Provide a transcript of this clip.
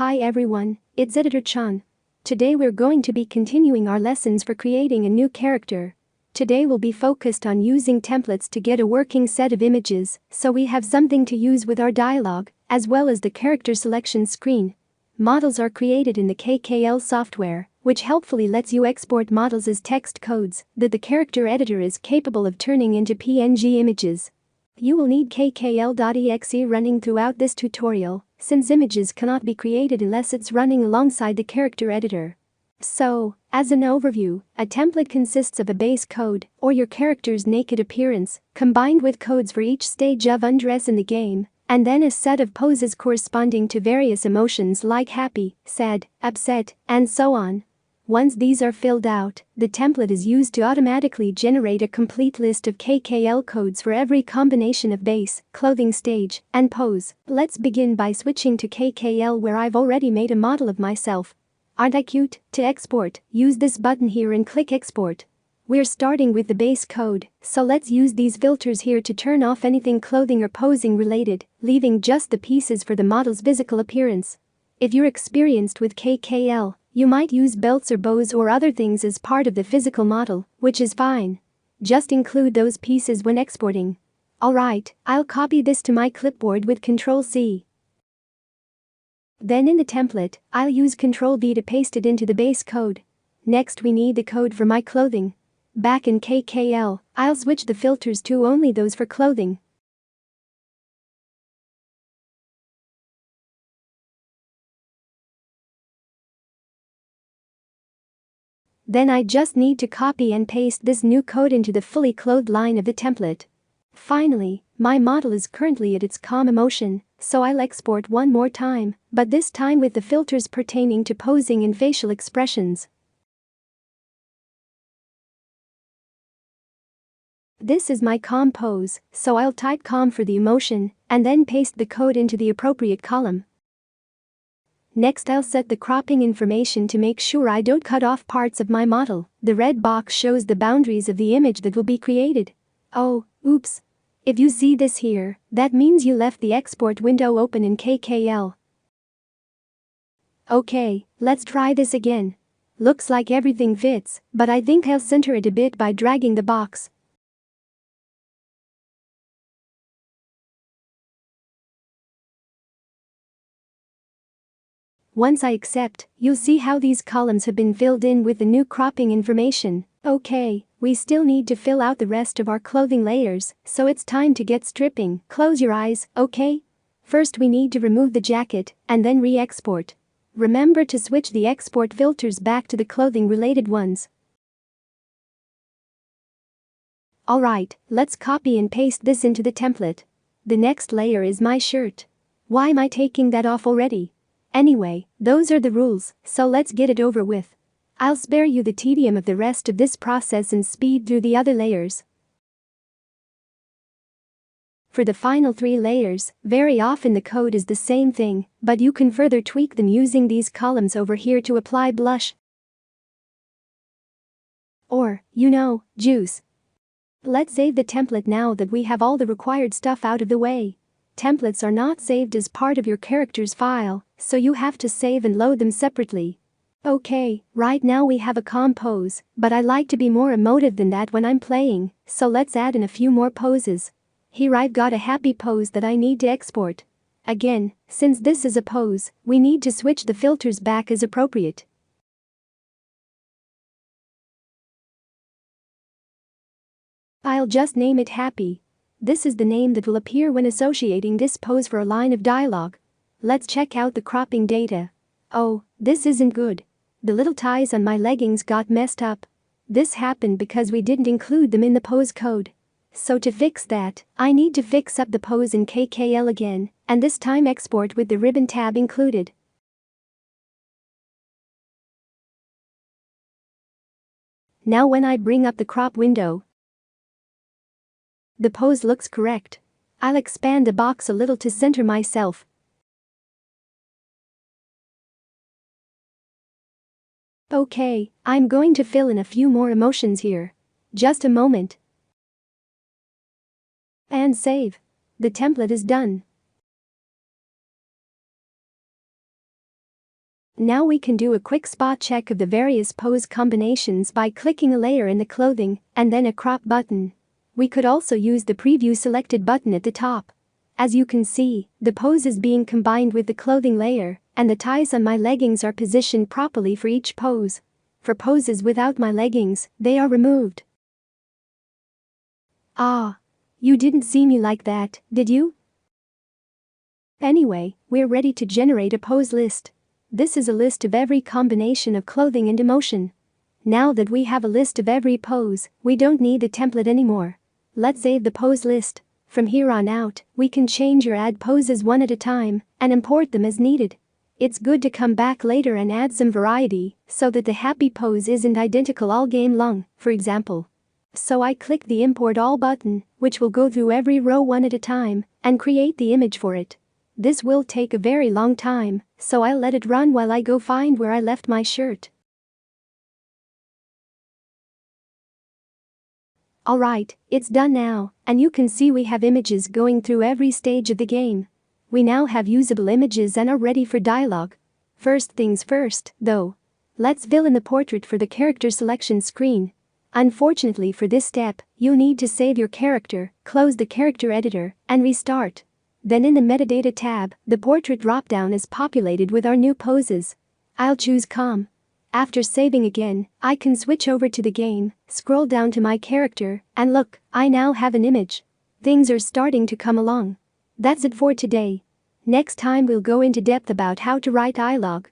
Hi everyone, it's Editor Chan. Today we're going to be continuing our lessons for creating a new character. Today we'll be focused on using templates to get a working set of images, so we have something to use with our dialogue, as well as the character selection screen. Models are created in the KKL software, which helpfully lets you export models as text codes that the character editor is capable of turning into PNG images. You will need KKL.exe running throughout this tutorial, since images cannot be created unless it's running alongside the character editor. So, as an overview, a template consists of a base code, or your character's naked appearance, combined with codes for each stage of undress in the game, and then a set of poses corresponding to various emotions like happy, sad, upset, and so on. Once these are filled out, the template is used to automatically generate a complete list of KKL codes for every combination of base, clothing stage, and pose. Let's begin by switching to KKL where I've already made a model of myself. Aren't I cute? To export, use this button here and click export. We're starting with the base code, so let's use these filters here to turn off anything clothing or posing related, leaving just the pieces for the model's physical appearance. If you're experienced with KKL, you might use belts or bows or other things as part of the physical model, which is fine. Just include those pieces when exporting. Alright, I'll copy this to my clipboard with Ctrl+C. Then in the template, I'll use Ctrl+V to paste it into the base code. Next we need the code for my clothing. Back in KKL, I'll switch the filters to only those for clothing. Then I just need to copy and paste this new code into the fully clothed line of the template. Finally, my model is currently at its calm emotion, so I'll export one more time, but this time with the filters pertaining to posing and facial expressions. This is my calm pose, so I'll type calm for the emotion, and then paste the code into the appropriate column. Next I'll set the cropping information to make sure I don't cut off parts of my model. The red box shows the boundaries of the image that will be created. Oh, oops. If you see this here, that means you left the export window open in KKL. Okay, let's try this again. Looks like everything fits, but I think I'll center it a bit by dragging the box. Once I accept, you'll see how these columns have been filled in with the new cropping information. Okay, we still need to fill out the rest of our clothing layers, so it's time to get stripping. Close your eyes, okay? First we need to remove the jacket, and then re-export. Remember to switch the export filters back to the clothing-related ones. Alright, let's copy and paste this into the template. The next layer is my shirt. Why am I taking that off already? Anyway, those are the rules, so let's get it over with. I'll spare you the tedium of the rest of this process and speed through the other layers. For the final 3 layers, very often the code is the same thing, but you can further tweak them using these columns over here to apply blush. Or, juice. Let's save the template now that we have all the required stuff out of the way. Templates are not saved as part of your character's file, so you have to save and load them separately. Okay, right now we have a calm pose, but I like to be more emotive than that when I'm playing, so let's add in a few more poses. Here I've got a happy pose that I need to export. Again, since this is a pose, we need to switch the filters back as appropriate. I'll just name it happy. This is the name that will appear when associating this pose for a line of dialogue. Let's check out the cropping data. Oh, this isn't good. The little ties on my leggings got messed up. This happened because we didn't include them in the pose code. So to fix that, I need to fix up the pose in KKL again, and this time export with the ribbon tab included. Now when I bring up the crop window, the pose looks correct. I'll expand the box a little to center myself. Okay, I'm going to fill in a few more emotions here. Just a moment. And save. The template is done. Now we can do a quick spot check of the various pose combinations by clicking a layer in the clothing and then a crop button. We could also use the preview selected button at the top. As you can see, the pose is being combined with the clothing layer, and the ties on my leggings are positioned properly for each pose. For poses without my leggings, they are removed. Ah, you didn't see me like that, did you? Anyway, we're ready to generate a pose list. This is a list of every combination of clothing and emotion. Now that we have a list of every pose, we don't need the template anymore. Let's save the pose list. From here on out, we can change or add poses one at a time and import them as needed. It's good to come back later and add some variety so that the happy pose isn't identical all game long, for example. So I click the Import All button, which will go through every row one at a time and create the image for it. This will take a very long time, so I'll let it run while I go find where I left my shirt. Alright, it's done now, and you can see we have images going through every stage of the game. We now have usable images and are ready for dialogue. First things first, though. Let's fill in the portrait for the character selection screen. Unfortunately for this step, you'll need to save your character, close the character editor, and restart. Then in the metadata tab, the portrait dropdown is populated with our new poses. I'll choose calm. After saving again, I can switch over to the game, scroll down to my character, and look, I now have an image. Things are starting to come along. That's it for today. Next time we'll go into depth about how to write dialogue.